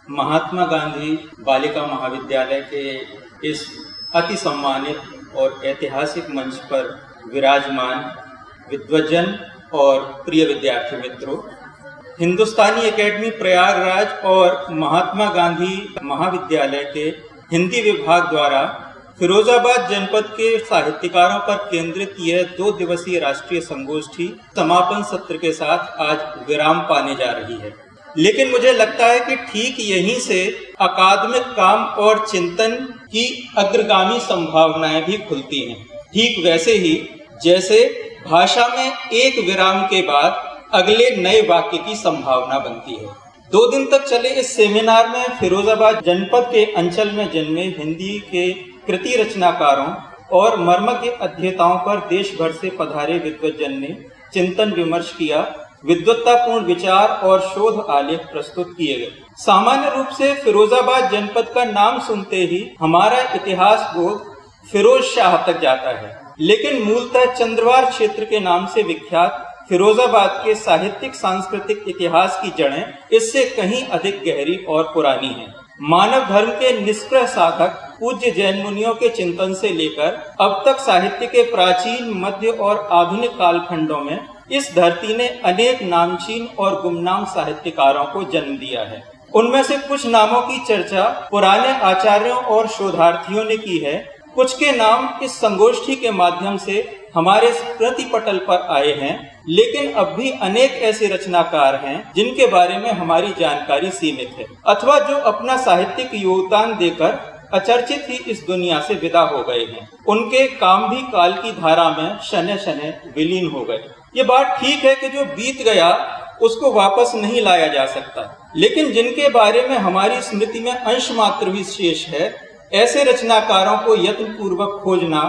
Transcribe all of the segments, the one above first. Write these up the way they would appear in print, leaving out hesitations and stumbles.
महात्मा गांधी बालिका महाविद्यालय के इस अति सम्मानित और ऐतिहासिक मंच पर विराजमान विद्वज्जन और प्रिय विद्यार्थी मित्रों, हिंदुस्तानी एकेडमी प्रयागराज और महात्मा गांधी महाविद्यालय के हिंदी विभाग द्वारा फिरोजाबाद जनपद के साहित्यकारों पर केंद्रित यह 2 दिवसीय राष्ट्रीय संगोष्ठी समापन सत्र के साथ आज विराम पाने जा रही है। लेकिन मुझे लगता है कि ठीक यहीं से अकादमिक काम और चिंतन की अग्रगामी संभावनाएं भी खुलती हैं। ठीक वैसे ही जैसे भाषा में एक विराम के बाद अगले नए वाक्य की संभावना बनती है। 2 दिन तक चले इस सेमिनार में फिरोजाबाद जनपद के अंचल में जन्मे हिंदी के कृति रचनाकारों और मर्मज्ञ अध्येताओं पर देश भर से पधारे विद्वज्जन ने चिंतन विमर्श किया, विद्वत्तापूर्ण विचार और शोध आलेख प्रस्तुत किए गए। सामान्य रूप से फिरोजाबाद जनपद का नाम सुनते ही हमारा इतिहास बोध फिरोज शाह तक जाता है, लेकिन मूलतः चंद्रवार क्षेत्र के नाम से विख्यात फिरोजाबाद के साहित्यिक सांस्कृतिक इतिहास की जड़ें इससे कहीं अधिक गहरी और पुरानी हैं। मानव धर्म के निष्प्रह साधक पूज्य जैन मुनियों के चिंतन से लेकर अब तक साहित्य के प्राचीन, मध्य और आधुनिक कालखंडों में इस धरती ने अनेक नामचीन और गुमनाम साहित्यकारों को जन्म दिया है। उनमें से कुछ नामों की चर्चा पुराने आचार्यों और शोधार्थियों ने की है। कुछ के नाम इस संगोष्ठी के माध्यम से हमारे प्रतिपटल पर आए हैं, लेकिन अब भी अनेक ऐसे रचनाकार हैं जिनके बारे में हमारी जानकारी सीमित है, अथवा जो अपना साहित्यिक योगदान देकर अचर्चित ही इस दुनिया से विदा हो गए हैं। उनके काम भी काल की धारा में शनय शनय विलीन हो गए। ये बात ठीक है कि जो बीत गया उसको वापस नहीं लाया जा सकता, लेकिन जिनके बारे में हमारी स्मृति में अंश मात्र भी शेष है, ऐसे रचनाकारों को यत्नपूर्वक खोजना,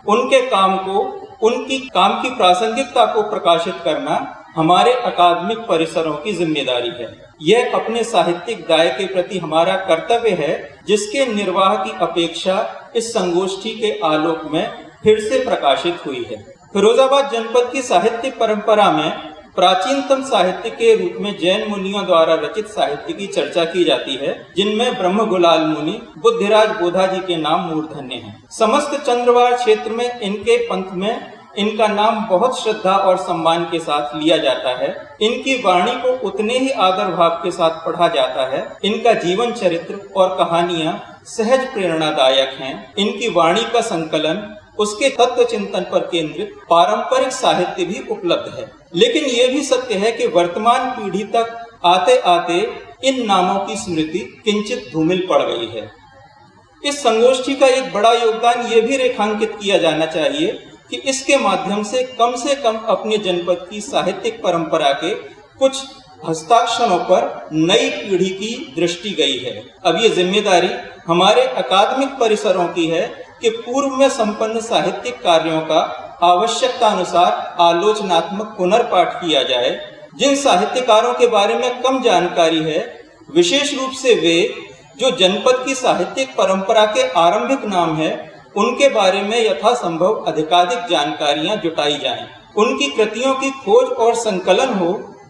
उनके काम को, उनकी काम की प्रासंगिकता को प्रकाशित करना हमारे अकादमिक परिसरों की जिम्मेदारी है। यह अपने साहित्यिक दाय के प्रति हमारा कर्तव्य है, जिसके निर्वाह की अपेक्षा इस संगोष्ठी के आलोक में फिर से प्रकाशित हुई है। फिरोजाबाद जनपद की साहित्य परंपरा में प्राचीनतम साहित्य के रूप में जैन मुनियों द्वारा रचित साहित्य की चर्चा की जाती है, जिनमें ब्रह्म गुलाल मुनि, बुद्धिराज बोधा जी के नाम मूर्धन्य हैं। समस्त चंद्रवार क्षेत्र में इनके पंथ में इनका नाम बहुत श्रद्धा और सम्मान के साथ लिया जाता है। इनकी वाणी को उतने ही आदर भाव के साथ पढ़ा जाता है। इनका जीवन चरित्र और कहानियां सहज प्रेरणादायक हैं। इनकी वाणी का संकलन, उसके तत्व चिंतन पर केंद्रित पारंपरिक साहित्य भी उपलब्ध है। लेकिन ये भी सत्य है कि वर्तमान पीढ़ी तक आते आते इन नामों की स्मृति किंचित धूमिल पड़ गई है। इस संगोष्ठी का एक बड़ा योगदान ये भी रेखांकित किया जाना चाहिए कि इसके माध्यम से कम अपने जनपद की साहित्यिक परंपरा के कुछ हस्ताक्षरों पर नई पीढ़ी की दृष्टि गई है। अब ये जिम्मेदारी हमारे अकादमिक परिसरों की है कि पूर्व में संपन्न साहित्यिक कार्यों का आवश्यकतानुसार आलोचनात्मक पुनर्पाठ किया जाए। जिन साहित्यकारों के बारे में कम जानकारी है, विशेष रूप से वे जो जनपद की साहित्यिक परंपरा के आरंभिक नाम है, उनके बारे में यथासंभव अधिकाधिक जानकारियां जुटाई जाएं। उनकी कृतियों की खोज और संकलन हो,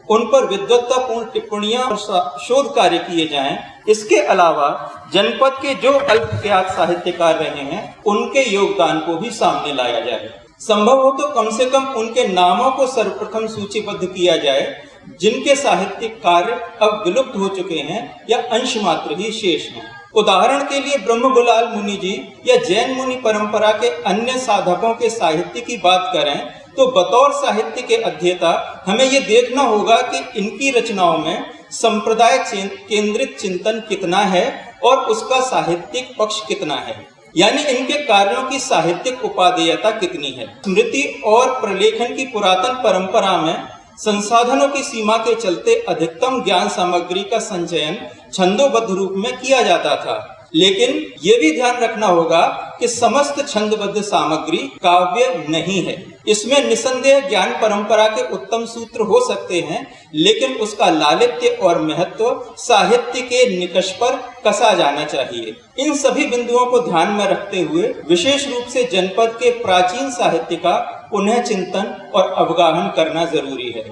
उन पर विद्वत्तापूर्ण टिप्पणियां और शोध कार्य किए जाएं। इसके अलावा जनपद के जो अल्पज्ञात साहित्यकार रहे हैं, उनके योगदान को भी सामने लाया जाए। संभव हो तो कम से कम उनके नामों को सर्वप्रथम सूचीबद्ध किया जाए, जिनके साहित्यिक कार्य अब विलुप्त हो चुके हैं या अंश मात्र ही शेष हैं। उदाहरण के लिए ब्रह्म गुलाल मुनि जी या जैन मुनि परंपरा के अन्य साधकों के साहित्य की बात करें तो बतौर साहित्य के अध्येता हमें ये देखना होगा कि इनकी रचनाओं में संप्रदाय केंद्रित चिंतन कितना है और उसका साहित्यिक पक्ष कितना है, यानी इनके कार्यों की साहित्यिक उपादेयता कितनी है। स्मृति और प्रलेखन की पुरातन परंपरा में संसाधनों की सीमा के चलते अधिकतम ज्ञान सामग्री का संचयन छंदोबद्ध रूप में किया जाता था, लेकिन ये भी ध्यान रखना होगा कि समस्त छंदबद्ध सामग्री काव्य नहीं है। इसमें निसंदेह ज्ञान परंपरा के उत्तम सूत्र हो सकते हैं, लेकिन उसका लालित्य और महत्व साहित्य के निकष पर कसा जाना चाहिए। इन सभी बिंदुओं को ध्यान में रखते हुए विशेष रूप से जनपद के प्राचीन साहित्य का पुनः चिंतन और अवगाहन करना जरूरी है।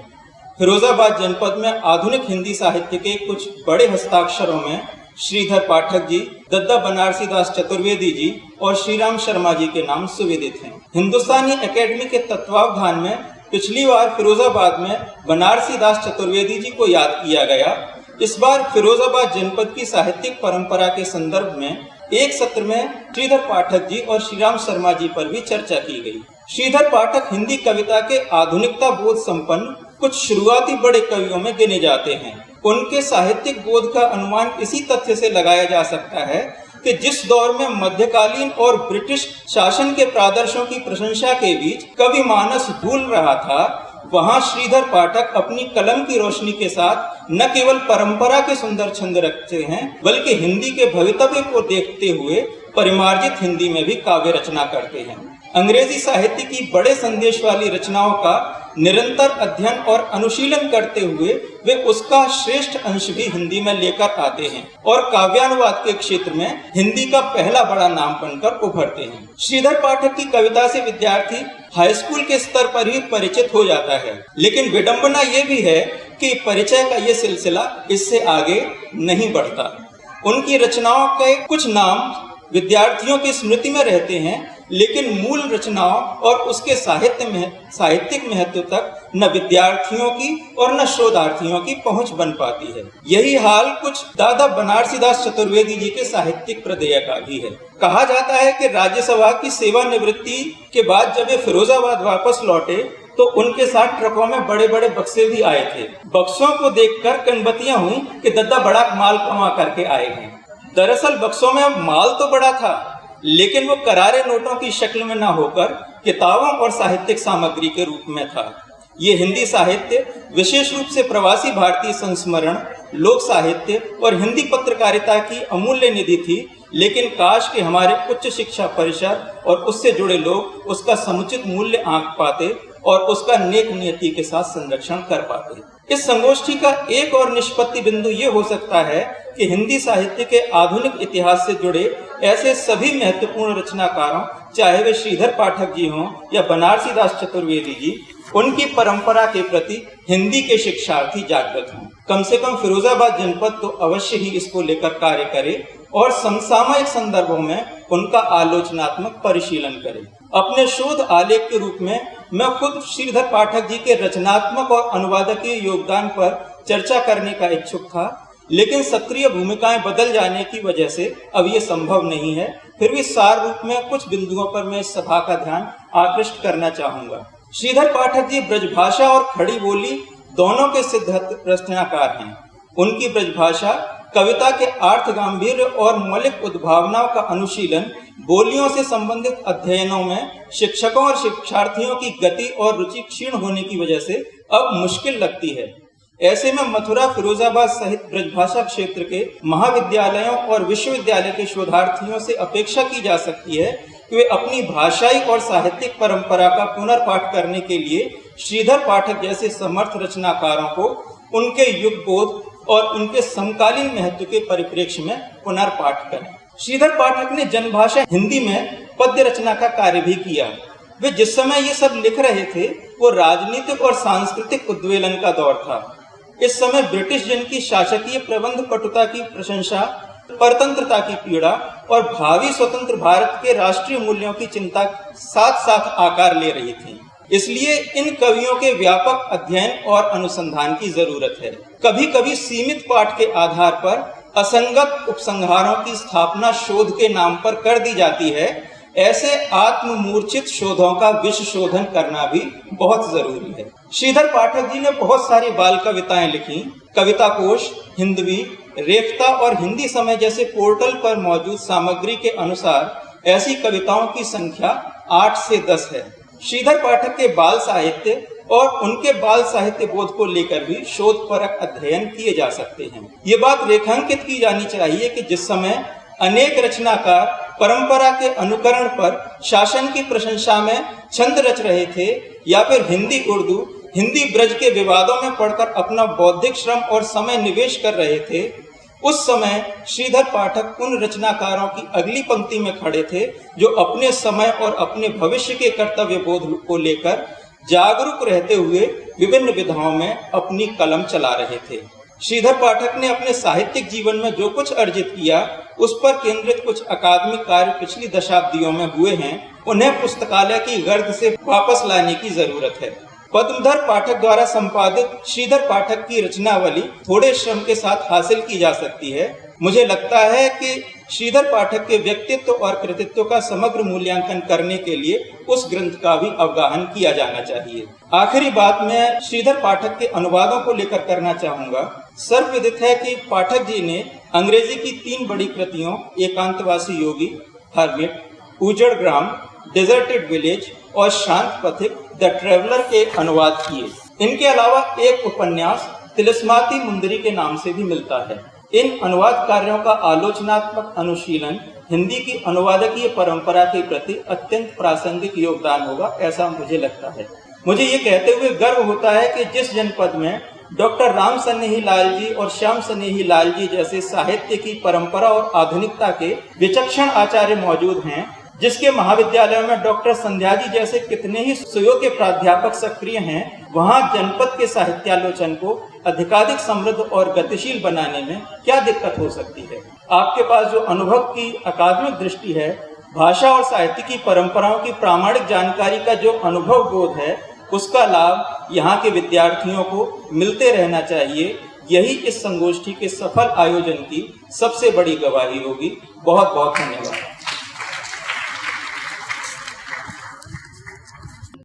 फिरोजाबाद जनपद में आधुनिक हिंदी साहित्य के कुछ बड़े हस्ताक्षरों में श्रीधर पाठक जी, दद्दा बनारसी दास चतुर्वेदी जी और श्रीराम शर्मा जी के नाम सुविदित हैं। हिंदुस्तानी एकेडमी के तत्वावधान में पिछली बार फिरोजाबाद में बनारसी दास चतुर्वेदी जी को याद किया गया। इस बार फिरोजाबाद जनपद की साहित्यिक परंपरा के संदर्भ में एक सत्र में श्रीधर पाठक जी और श्रीराम शर्मा जी पर भी चर्चा की गई। श्रीधर पाठक हिंदी कविता के आधुनिकता बोध संपन्न कुछ शुरुआती बड़े कवियों में गिने जाते हैं। उनके साहित्यिक बोध का अनुमान इसी तथ्य से लगाया जा सकता है कि जिस दौर में मध्यकालीन और ब्रिटिश शासन के प्रादर्शों की प्रशंसा के बीच कवि मानस ढूल रहा था, वहां श्रीधर पाठक अपनी कलम की रोशनी के साथ न केवल परंपरा के सुंदर छंद रखते हैं, बल्कि हिंदी के भवितव्य को देखते हुए परिमार्जित हिंदी में भी काव्य रचना करते हैं। अंग्रेजी साहित्य की बड़े संदेश वाली रचनाओं का निरंतर अध्ययन और अनुशीलन करते हुए वे उसका श्रेष्ठ अंश भी हिंदी में लेकर आते हैं और काव्यानुवाद के क्षेत्र में हिंदी का पहला बड़ा नाम बनकर उभरते हैं। श्रीधर पाठक की कविता से विद्यार्थी हाई स्कूल के स्तर पर ही परिचित हो जाता है, लेकिन विडंबना ये भी है कि परिचय का ये सिलसिला इससे आगे नहीं बढ़ता। उनकी रचनाओं के कुछ नाम विद्यार्थियों की स्मृति में रहते हैं, लेकिन मूल रचनाओं और उसके साहित्यिक महत्व तक न विद्यार्थियों की और न शोधार्थियों की पहुंच बन पाती है। यही हाल कुछ दादा बनारसी दास चतुर्वेदी जी के साहित्यिक प्रदेय का भी है। कहा जाता है कि राज्यसभा की सेवानिवृत्ति के बाद जब वे फिरोजाबाद वापस लौटे तो उनके साथ ट्रकों में बड़े बड़े बक्से भी आए थे। बक्सों को देखकर कनबतियां हुई कि दद्दा बड़ा माल कमा करके आए हैं। दरअसल बक्सों में माल तो बड़ा था, लेकिन वो करारे नोटों की शक्ल में न होकर किताबों और साहित्यिक सामग्री के रूप में था। ये हिंदी साहित्य, विशेष रूप से प्रवासी भारतीय संस्मरण, लोक साहित्य और हिंदी पत्रकारिता की अमूल्य निधि थी, लेकिन काश कि हमारे उच्च शिक्षा परिषद और उससे जुड़े लोग उसका समुचित मूल्य आंक पाते और उसका नेक नियति के साथ संरक्षण कर पाते। इस संगोष्ठी का एक और निष्पत्ति बिंदु ये हो सकता है कि हिंदी साहित्य के आधुनिक इतिहास से जुड़े ऐसे सभी महत्वपूर्ण रचनाकारों, चाहे वे श्रीधर पाठक जी हों या बनारसी दास चतुर्वेदी जी, उनकी परंपरा के प्रति हिंदी के शिक्षार्थी जागृत हों। कम से कम फिरोजाबाद जनपद तो अवश्य ही इसको लेकर कार्य करे और समसामयिक संदर्भों में उनका आलोचनात्मक परिशीलन करे। अपने शोध आलेख के रूप में मैं खुद श्रीधर पाठक जी के रचनात्मक और अनुवादकीय योगदान पर चर्चा करने का इच्छुक था, लेकिन सक्रिय भूमिकाएं बदल जाने की वजह से अब ये संभव नहीं है। फिर भी सार रूप में कुछ बिंदुओं पर मैं इस सभा का ध्यान आकृष्ट करना चाहूंगा। श्रीधर पाठक जी ब्रजभाषा और खड़ी बोली दोनों के सिद्ध रचनाकार हैं। उनकी ब्रजभाषा कविता के अर्थ गांभीर्य और मौलिक उद्भावनाओं का अनुशीलन बोलियों से संबंधित अध्ययनों में शिक्षकों और शिक्षार्थियों की गति और रुचि क्षीण होने की वजह से अब मुश्किल लगती है। ऐसे में मथुरा, फिरोजाबाद सहित ब्रजभाषा क्षेत्र के महाविद्यालयों और विश्वविद्यालय के शोधार्थियों से अपेक्षा की जा सकती है कि वे अपनी भाषाई और साहित्यिक परंपरा का पुनर्पाठ करने के लिए श्रीधर पाठक जैसे समर्थ रचनाकारों को उनके युग बोध और उनके समकालीन महत्व के परिप्रेक्ष्य में पुनर्पाठ करें। श्रीधर पाठक ने जनभाषा हिंदी में पद्य रचना का कार्य भी किया। वे जिस समय ये सब लिख रहे थे वो राजनीतिक और सांस्कृतिक उद्वेलन का दौर था। इस समय ब्रिटिश जन की शासकीय प्रबंध पटुता की प्रशंसा, परतंत्रता की पीड़ा और भावी स्वतंत्र भारत के राष्ट्रीय मूल्यों की चिंता साथ साथ आकार ले रही थी। इसलिए इन कवियों के व्यापक अध्ययन और अनुसंधान की जरूरत है। कभी कभी सीमित पाठ के आधार पर असंगत उपसंहारों की स्थापना शोध के नाम पर कर दी जाती है। ऐसे आत्ममूर्छित शोधों का विश्लेषण करना भी बहुत जरूरी है। श्रीधर पाठक जी ने बहुत सारी बाल कविताएं लिखी। कविता कोश, हिंदवी, रेखता और हिंदी समय जैसे पोर्टल पर मौजूद सामग्री के अनुसार ऐसी कविताओं की संख्या 8 से 10 है। श्रीधर पाठक के बाल साहित्य और उनके बाल साहित्य बोध को लेकर भी शोधपरक अध्ययन किए जा सकते हैं। ये बात रेखांकित की जानी चाहिए कि जिस समय अनेक रचनाकार परंपरा के अनुकरण पर शासन की प्रशंसा में छंद रच रहे थे या फिर हिंदी उर्दू, हिंदी ब्रज के विवादों में पढ़कर अपना बौद्धिक श्रम और समय निवेश कर रहे थे, उस समय श्रीधर पाठक उन रचनाकारों की अगली पंक्ति में खड़े थे जो अपने समय और अपने भविष्य के कर्तव्य बोध को लेकर जागरूक रहते हुए विभिन्न विधाओं में अपनी कलम चला रहे थे। श्रीधर पाठक ने अपने साहित्यिक जीवन में जो कुछ अर्जित किया, उस पर केंद्रित कुछ अकादमिक कार्य पिछली दशाब्दियों में हुए हैं, उन्हें पुस्तकालय की गर्द से वापस लाने की जरूरत है। पद्मधर पाठक द्वारा संपादित श्रीधर पाठक की रचनावली थोड़े श्रम के साथ हासिल की जा सकती है। मुझे लगता है कि श्रीधर पाठक के व्यक्तित्व और कृतित्व का समग्र मूल्यांकन करने के लिए उस ग्रंथ का भी अवगाहन किया जाना चाहिए। आखिरी बात मैं श्रीधर पाठक के अनुवादों को लेकर करना चाहूंगा। सर्वविदित है कि पाठक जी ने अंग्रेजी की 3 बड़ी कृतियों एकांतवासी योगी, हर्मिट, उजड़ ग्राम, डेजर्टेड विलेज और शांत पथिक, द ट्रेवलर के अनुवाद किए। इनके अलावा एक उपन्यास तिलिस्माती मुंदरी के नाम से भी मिलता है। इन अनुवाद कार्यों का आलोचनात्मक अनुशीलन हिंदी की अनुवादकीय परंपरा के प्रति अत्यंत प्रासंगिक योगदान होगा, ऐसा मुझे लगता है। मुझे ये कहते हुए गर्व होता है कि जिस जनपद में डॉक्टर राम सनेही लाल जी और श्याम सनेही लाल जी जैसे साहित्य की परंपरा और आधुनिकता के विचक्षण आचार्य मौजूद हैं, जिसके महाविद्यालयों में डॉक्टर संध्या जी जैसे कितने ही सुयोग्य प्राध्यापक सक्रिय हैं, वहां जनपद के साहित्यालोचन को अधिकाधिक समृद्ध और गतिशील बनाने में क्या दिक्कत हो सकती है। आपके पास जो अनुभव की अकादमिक दृष्टि है, भाषा और साहित्य की परंपराओं की प्रामाणिक जानकारी का जो अनुभव बोध है, उसका लाभ यहाँ के विद्यार्थियों को मिलते रहना चाहिए। यही इस संगोष्ठी के सफल आयोजन की सबसे बड़ी गवाही होगी। बहुत बहुत धन्यवाद।